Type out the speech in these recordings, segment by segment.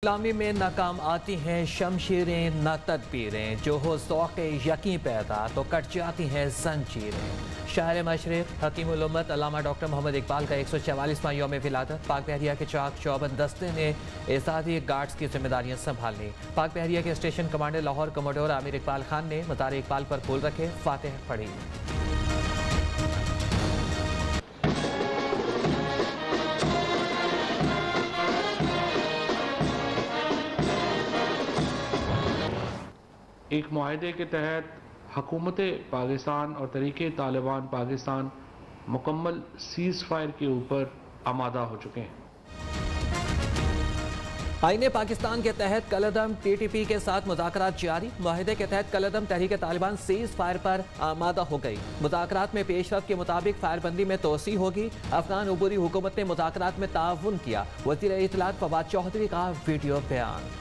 गुलामी में नाकाम आती हैं शमशीरें न तदबीरें, जो हो ज़ौक़ यकीन पैदा तो कट जाती हैं जंजीरें। शायर मशरिक़ हकीमुल उम्मत अल्लामा डॉक्टर मोहम्मद इकबाल का 144वां यौम विलादत। पाक बहरिया के चाक चौबंद दस्ते ने एहसासी गार्ड्स की जिम्मेदारियां संभाली। पाक बहरिया के station commander Lahore commodore Aamir Iqbal Khan ने मज़ार इकबाल पर फूल रखे, फातिह पढ़ी। एक मुआहदे के तहत हुकूमत पाकिस्तान और तरीके तालिबान पाकिस्तान मुकम्मल सीज़ फायर के ऊपर आमादा हो चुके हैं। आईने पाकिस्तान के तहत कलअदम TTP के साथ मुज़ाकरात जारी। मुआहदे के तहत कलअदम तहरीक तालिबान सीज़ फायर पर आमादा हो गई। मुज़ाकरात में पेशरफ के मुताबिक फायरबंदी में तोसी होगी। अफगान उबूरी हुकूमत ने मुज़ाकरात में ताउन किया। वज़ीर इत्तलात फवाद चौधरी का वीडियो बयान।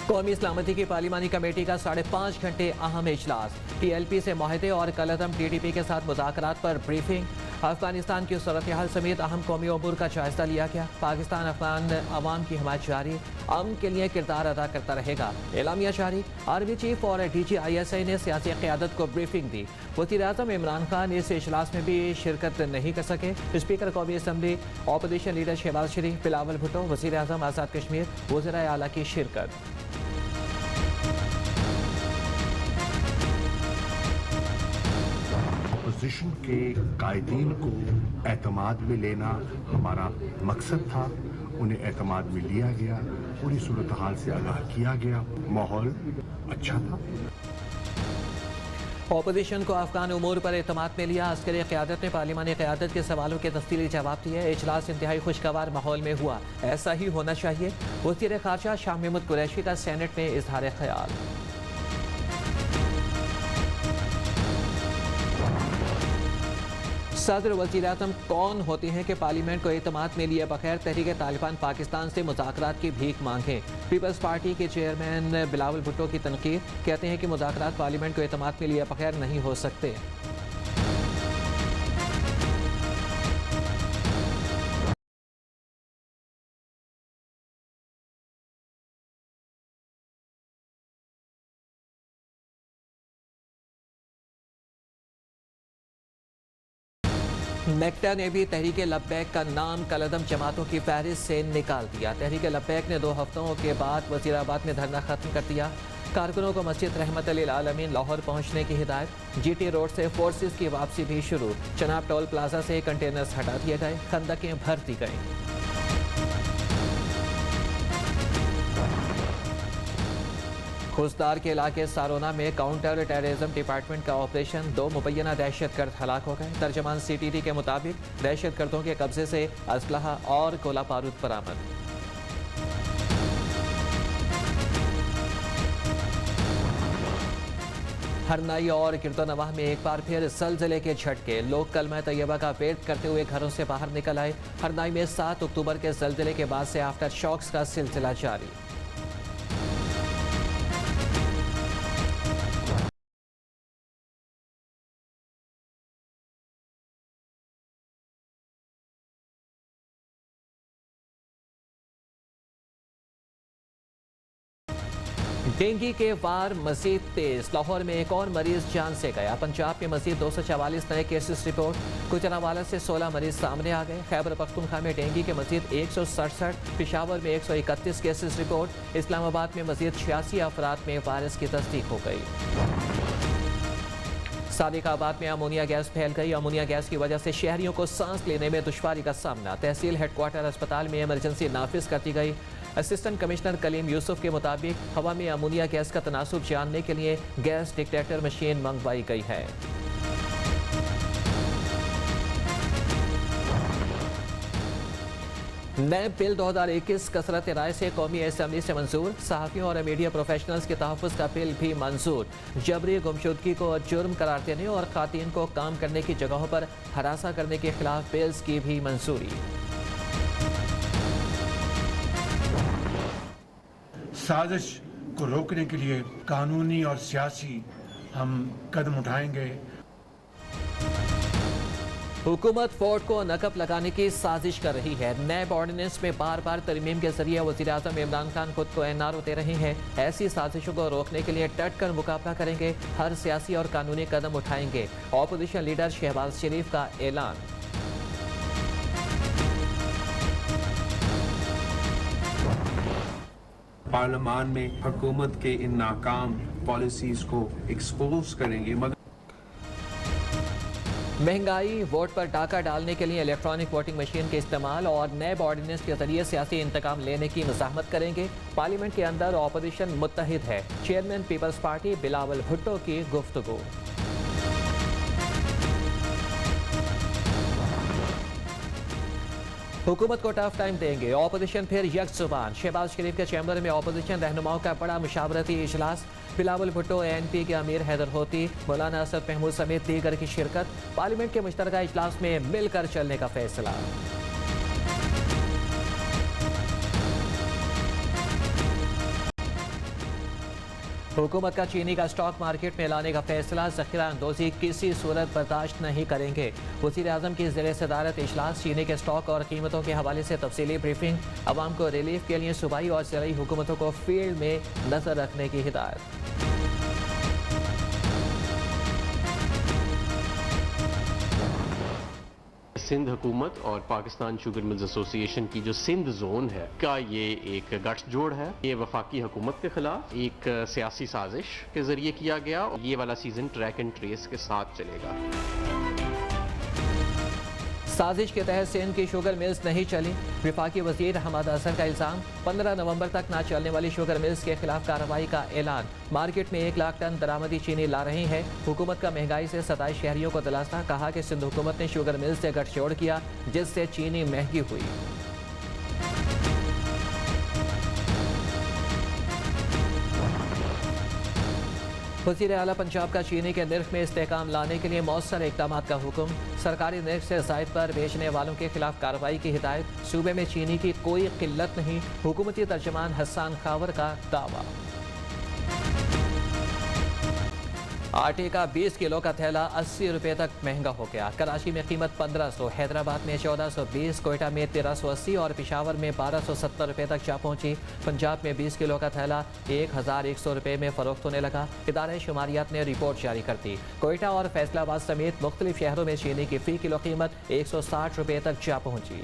कौमी सलामती की पार्लिमानी कमेटी का 5.5 घंटे अहम इजलास। TLP से मुआहदे और कलअदम TTP के साथ मुज़ाकरात पर ब्रीफिंग। अफगानिस्तान की सूरत हाल समेत अहम कौमी अमूर का जायजा लिया गया। पाकिस्तान अफगान अवाम की हिमायत जारी, अमन के लिए किरदार अदा करता रहेगा। एलामिया जारी। आर्मी चीफ और DG ISI ने सियासी क़यादत को ब्रीफिंग दी। वज़ीर आज़म इमरान खान इस इजलास में भी शिरकत नहीं कर सके। स्पीकर कौमी असम्बली अपोजिशन लीडर शहबाज शरीफ, बिलावल भुट्टो, वज़ीर आज़म आज़ाद कश्मीर, वज़ीर आला की शिरकत। अपोजिशन के कायदीन को एतमाद में लेना हमारा मकसद था। उन्हें एतमाद में लिया गया, पूरी सूरत हाल से आगाह किया गया, माहौल अच्छा था। अपोजिशन को अफगान उमूर पर एतमाद में लिया। अस्करी क़यादत ने पार्लिमानी क़यादत के सवालों के तफसीली जवाब दिए। इजलास इंतहाई खुशगवार माहौल में हुआ, ऐसा ही होना चाहिए। वज़ीर ख़ारजा शाह महमूद कुरैशी का सेनेट में इजहार ख्याल। सदर वज़ीर आज़म कौन होते हैं कि पार्लियामेंट को एतमाद में लिए बगैर तहरीक तालिबान पाकिस्तान से मुज़ाकरात की भीख मांगे। पीपल्स पार्टी के चेयरमैन बिलावल भुट्टो की तनकीद, कहते हैं कि मुज़ाकरात पार्लियामेंट को एतमाद में लिए बगैर नहीं हो सकते। नेक्टा ने भी तहरीक लब्बैक का नाम कलअदम जमातों की फहरिस्त से निकाल दिया। तहरीक लब्बैक ने 2 हफ्तों के बाद वज़ीराबाद में धरना खत्म कर दिया। कारकुनों को मस्जिद रहमत लिल आलमीन लाहौर पहुंचने की हिदायत। GT रोड से फोर्सेस की वापसी भी शुरू। चनाब टोल प्लाजा से कंटेनर्स हटा दिए गए, खंदकें भर दी गईं। खुसदार के इलाके सारोना में काउंटर टेररिज्म डिपार्टमेंट का ऑपरेशन, 2 मुबैना दहशतगर्द हलाक हो गए। तर्जमान CTD के मुताबिक दहशतगर्दों के कब्जे से असलहा और गोला बारूद बरामद। हरनाई और किरतोनवाह में एक बार फिर ज़लज़ले के झटके। लोग कलमा तैयबा का वेट करते हुए घरों से बाहर निकल आए। हरनाई में 7 अक्टूबर के ज़लज़ले के बाद से आफ्टर शॉक्स का सिलसिला जारी। डेंगू के वार मजीद तेज। लाहौर में एक और मरीज जान से गया। पंजाब में मजीद 244 नए केसेस रिपोर्ट। गुजरांवाला से 16 मरीज सामने आ गए। खैबर पख्तूनख्वा में डेंगू के मजीद 167, पेशावर में 131 केसेस रिपोर्ट। इस्लामाबाद में मजीद 86 अफराद में वायरस की तस्दीक हो गई। सादिकाबाद में अमोनिया गैस फैल गई। अमोनिया गैस की वजह से शहरियों को सांस लेने में दुश्वारी का सामना। तहसील हेडक्वार्टर अस्पताल में इमरजेंसी नाफिज कर दी गई। असिस्टेंट कमिश्नर कलीम यूसुफ के मुताबिक हवा में अमोनिया गैस का तनासुब जानने के लिए गैस डिटेक्टर मशीन मंगवाई गई है। नए बिल 2021 कसरत राय से कौमी असम्बली से मंजूर। सहाफ़ियों और मीडिया प्रोफेशनल्स के तहफ़्फ़ुज़ का बिल भी मंजूर। जबरी गुमशुदगी को जुर्म करार देने और ख़ातीन को काम करने की जगहों पर हरासा करने के खिलाफ बिल्स की भी मंजूरी। साजिश को रोकने के लिए कानूनी और सियासी हम कदम उठाएंगे। हुकूमत फोर्ट को नकब लगाने की साजिश कर रही है। नैब ऑर्डिनेंस में बार बार तरमीम के जरिए वज़ीर-ए-आज़म इमरान खान खुद को एनआर होते रहे हैं। ऐसी साजिशों को रोकने के लिए डट कर मुकाबला करेंगे, हर सियासी और कानूनी कदम उठाएंगे। ऑपोजिशन लीडर शहबाज शरीफ का ऐलान। पार्लियामान में हुकूमत के इन नाकाम पॉलिसीज को एक्सपोज करेंगे। मगर महंगाई, वोट पर डाका डालने के लिए इलेक्ट्रॉनिक वोटिंग मशीन के इस्तेमाल और नैब ऑर्डिनेंस के जरिए सियासी इंतकाम लेने की मज़ाहमत करेंगे। पार्लियामेंट के अंदर ऑपोजिशन मुत्तहिद है। Chairman Peoples Party Bilawal Bhutto की गुफ्तगू। हुकूमत को टफ टाइम देंगे, ऑपोजिशन फिर यकजुबान। शहबाज शरीफ के चैम्बर में ऑपोजिशन रहनुमाओं का बड़ा मुशावरती इजलास। बिलावल भुट्टो, ANP के अमीर हैदर होती, मौलाना असद महमूद समेत दीगर की शिरकत। पार्लियामेंट के मुश्तरका इजलास में मिलकर चलने का फैसला। हुकूमत का चीनी का स्टॉक मार्केट में लाने का फैसला। ज़ख़ीरा अंदोज़ी किसी सूरत बर्दाश्त नहीं करेंगे। वज़ीर-ए-आज़म की ज़ेर सदारत इजलास। चीनी के स्टॉक और कीमतों के हवाले से तफसीली ब्रीफिंग। अवाम को रिलीफ के लिए सूबाई और ज़राई हुकूमतों को फील्ड में नजर रखने की हिदायत। सिंध हुकूमत और पाकिस्तान शुगर मिल्स एसोसिएशन की जो सिंध जोन है का ये एक गठजोड़ है। ये वफाकी हुकूमत के खिलाफ एक सियासी साजिश के जरिए किया गया। ये वाला सीजन ट्रैक एंड ट्रेस के साथ चलेगा। साजिश के तहत सिंध की शुगर मिल्स नहीं चली। वफाकी वजीर हमाद अजहर का इल्जाम। 15 नवंबर तक ना चलने वाली शुगर मिल्स के खिलाफ कार्रवाई का ऐलान। मार्केट में 1 लाख टन दरामदी चीनी ला रही है। हुकूमत का महंगाई से 27 शहरियों को दिलासा। कहा कि सिंध हुकूमत ने शुगर मिल्स से गठजोड़ किया, जिससे चीनी महंगी हुई। वज़ीर आला पंजाब का चीनी के निर्ख में इस्तेहकाम लाने के लिए मौसर इक़दाम का हुक्म। सरकारी निर्ख से ज़ायद पर बेचने वालों के खिलाफ कार्रवाई की हिदायत। सूबे में चीनी की कोई किल्लत नहीं, हुकूमती तर्जमान हसन खावर का दावा। आटे का 20 किलो का थैला 80 रुपये तक महंगा हो गया। कराची में कीमत 1500, हैदराबाद में 1420, कोयटा में 1380 और पेशावर में 1270 रुपये तक जा पहुंची। पंजाब में 20 किलो का थैला 1100 रुपये में फरोख्त होने लगा। इदारे शुमारियात ने रिपोर्ट जारी कर दी। कोयटा और फैसलाबाद समेत मुख्तलिफ शहरों में चीनी की फ़ी किलो कीमत 160 रुपये तक जा पहुंची।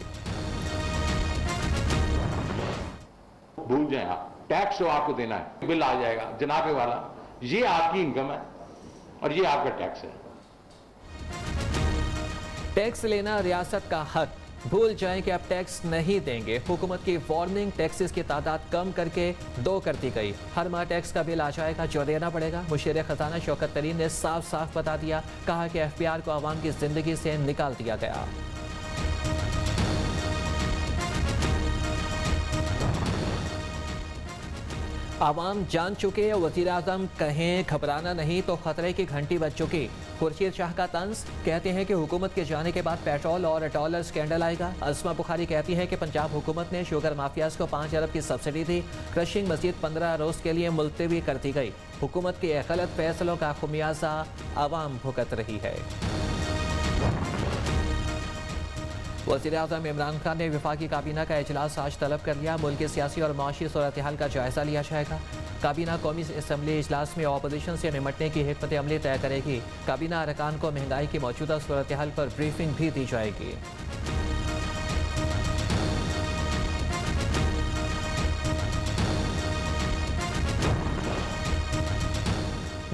भूल जाए आप, टैक्स तो आपको देना है, बिल आ जाएगा जनाबे वाला, ये आपकी इनकम है और ये आपका टैक्स है। टैक्स लेना रियासत का हक। भूल जाएं कि अब टैक्स नहीं देंगे। हुकूमत की वार्निंग, टैक्सेस की तादाद कम करके 2 कर दी गई। हर माह टैक्स का बिल आ जाएगा जो देना पड़ेगा। मुशीर खजाना शौकत तरीन ने साफ साफ बता दिया। कहा कि FPR को आवाम की जिंदगी से निकाल दिया गया। आवाम जान चुके, वज़ीर-ए-आज़म कहें घबराना नहीं तो खतरे की घंटी बज चुकी। खुर्शीद शाह का तंज। कहते हैं कि हुकूमत के जाने के बाद पेट्रोल और डॉलर स्कैंडल आएगा। अस्मा बुखारी कहती है कि पंजाब हुकूमत ने शुगर माफियाज को 5 अरब की सब्सिडी दी। क्रशिंग मजीद 15 रोज के लिए मुलतवी कर दी गई। हुकूमत के गलत फैसलों का खुमियाजा आवाम भुगत रही है। वज़ीर-ए-आज़म इमरान खान ने वफाकी काबीना का इजलास आज तलब कर लिया। मुल्क की सियासी और माशी सूरत हाल का जायजा लिया जाएगा। काबीना कौमी असम्बली इजलास में ऑपोजिशन से निमटने की हिकमत अमली तय करेगी। काबीना अरकान को महंगाई की मौजूदा सूरत हाल पर ब्रीफिंग भी दी जाएगी।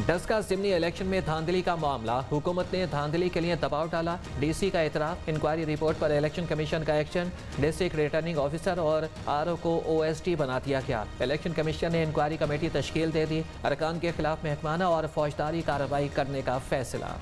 डस्का ज़िमनी इलेक्शन में धांधली का मामला। हुकूमत ने धांधली के लिए दबाव डाला। DC का इतराफ़। इंक्वायरी रिपोर्ट पर इलेक्शन कमीशन का एक्शन। डिस्ट्रिक्ट रिटर्निंग ऑफिसर और RO को OST बना दिया गया। इलेक्शन कमीशन ने इंक्वायरी कमेटी तश्कील दे दी। अरकान के खिलाफ महकमाना और फौजदारी कार्रवाई करने का फैसला।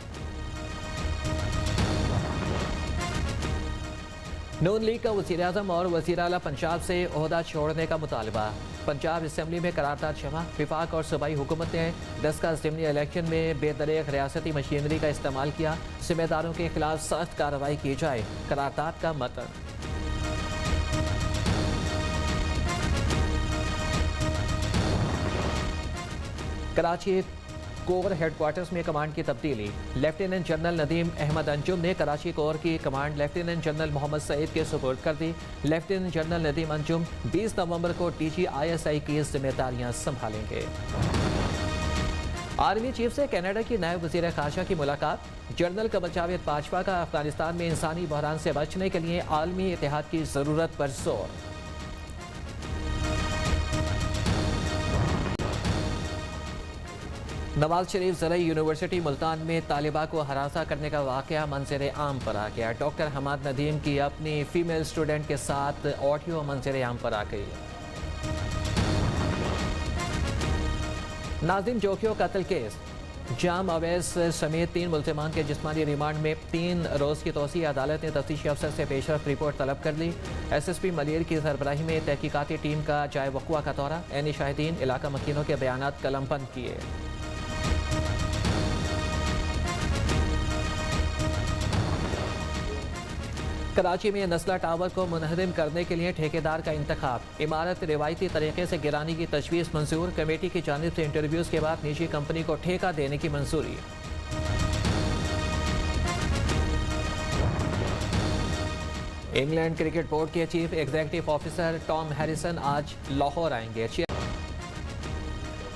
नून लीग का वज़ीर-ए-आज़म और वज़ीर आला पंजाब से ओहदा छोड़ने का मुतालबा। पंजाब असम्बली में करारदाद जमा। विफाक और सूबाई हुकूमत ने डस्का ज़िमनी इलेक्शन में बेदरेग रियासती मशीनरी का इस्तेमाल किया। जिम्मेदारों के खिलाफ सख्त कार्रवाई की जाए। करारदाद का मतन। कराची कोर हेडक्वार्टर्स में कमांड की तब्दीली। लेफ्टिनेंट जनरल नदीम अहमद अंजुम ने कराची कोर की command lieutenant general Mohammad Saeed के सुपुर्द कर दी। लेफ्टिनेंट जनरल नदीम अंजुम 20 नवंबर को DGISI की जिम्मेदारियां संभालेंगे। आर्मी चीफ से कनाडा की नायब वज़ीर ख़ारजा की मुलाकात। जनरल कमर जावेद बाजवा का अफगानिस्तान में इंसानी बहरान से बचने के लिए आलमी इत्तेहाद की ज़रूरत पर जोर। नवाज शरीफ ज़रई यूनिवर्सिटी मुल्तान में तालिबा को हरासा करने का वाक़या मंजर आम पर आ गया। डॉक्टर हमाद नदीम की अपनी फीमेल स्टूडेंट के साथ ऑडियो मंजर आम पर आ गई। नाज़िम जोखियो कत्ल केस। जाम अवैस समेत 3 मुल्ज़िमान के जिस्मानी रिमांड में 3 रोज़ की तोसी। अदालत ने तफ्तीशी अफसर से पेशरफ रिपोर्ट तलब कर ली। SSP मलियर की सरबराही में तहकीकाती टीम का जाए वक़ुआ का दौरा। ऐनी शाहिदीन इलाका मकीनों के बयानात कलमबंद किए। कराची में नस्ला टावर को मुनहदम करने के लिए ठेकेदार का इंतखाब। इमारत रिवायती तरीके से गिराने की तजवीज़ मंजूर। कमेटी की जानिब से इंटरव्यूज़ के बाद निजी कंपनी को ठेका देने की मंजूरी। इंग्लैंड क्रिकेट बोर्ड के chief executive officer Tom Harrison आज लाहौर आएंगे।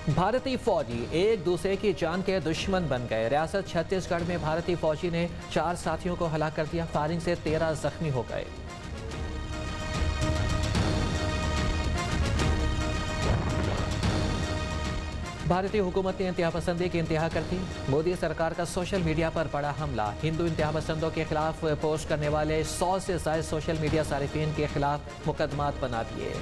भारतीय फौजी एक दूसरे की जान के दुश्मन बन गए। रियासत छत्तीसगढ़ में भारतीय फौजी ने 4 साथियों को हलाक कर दिया। फायरिंग से 13 जख्मी हो गए। भारतीय हुकूमत ने इंतहा पसंदी की इंतहा कर दी। मोदी सरकार का सोशल मीडिया पर बड़ा हमला। हिंदू इंतहा पसंदों के खिलाफ पोस्ट करने वाले 100 से ज्यादा सोशल मीडिया सारिफीन के खिलाफ मुकदमात बना दिए।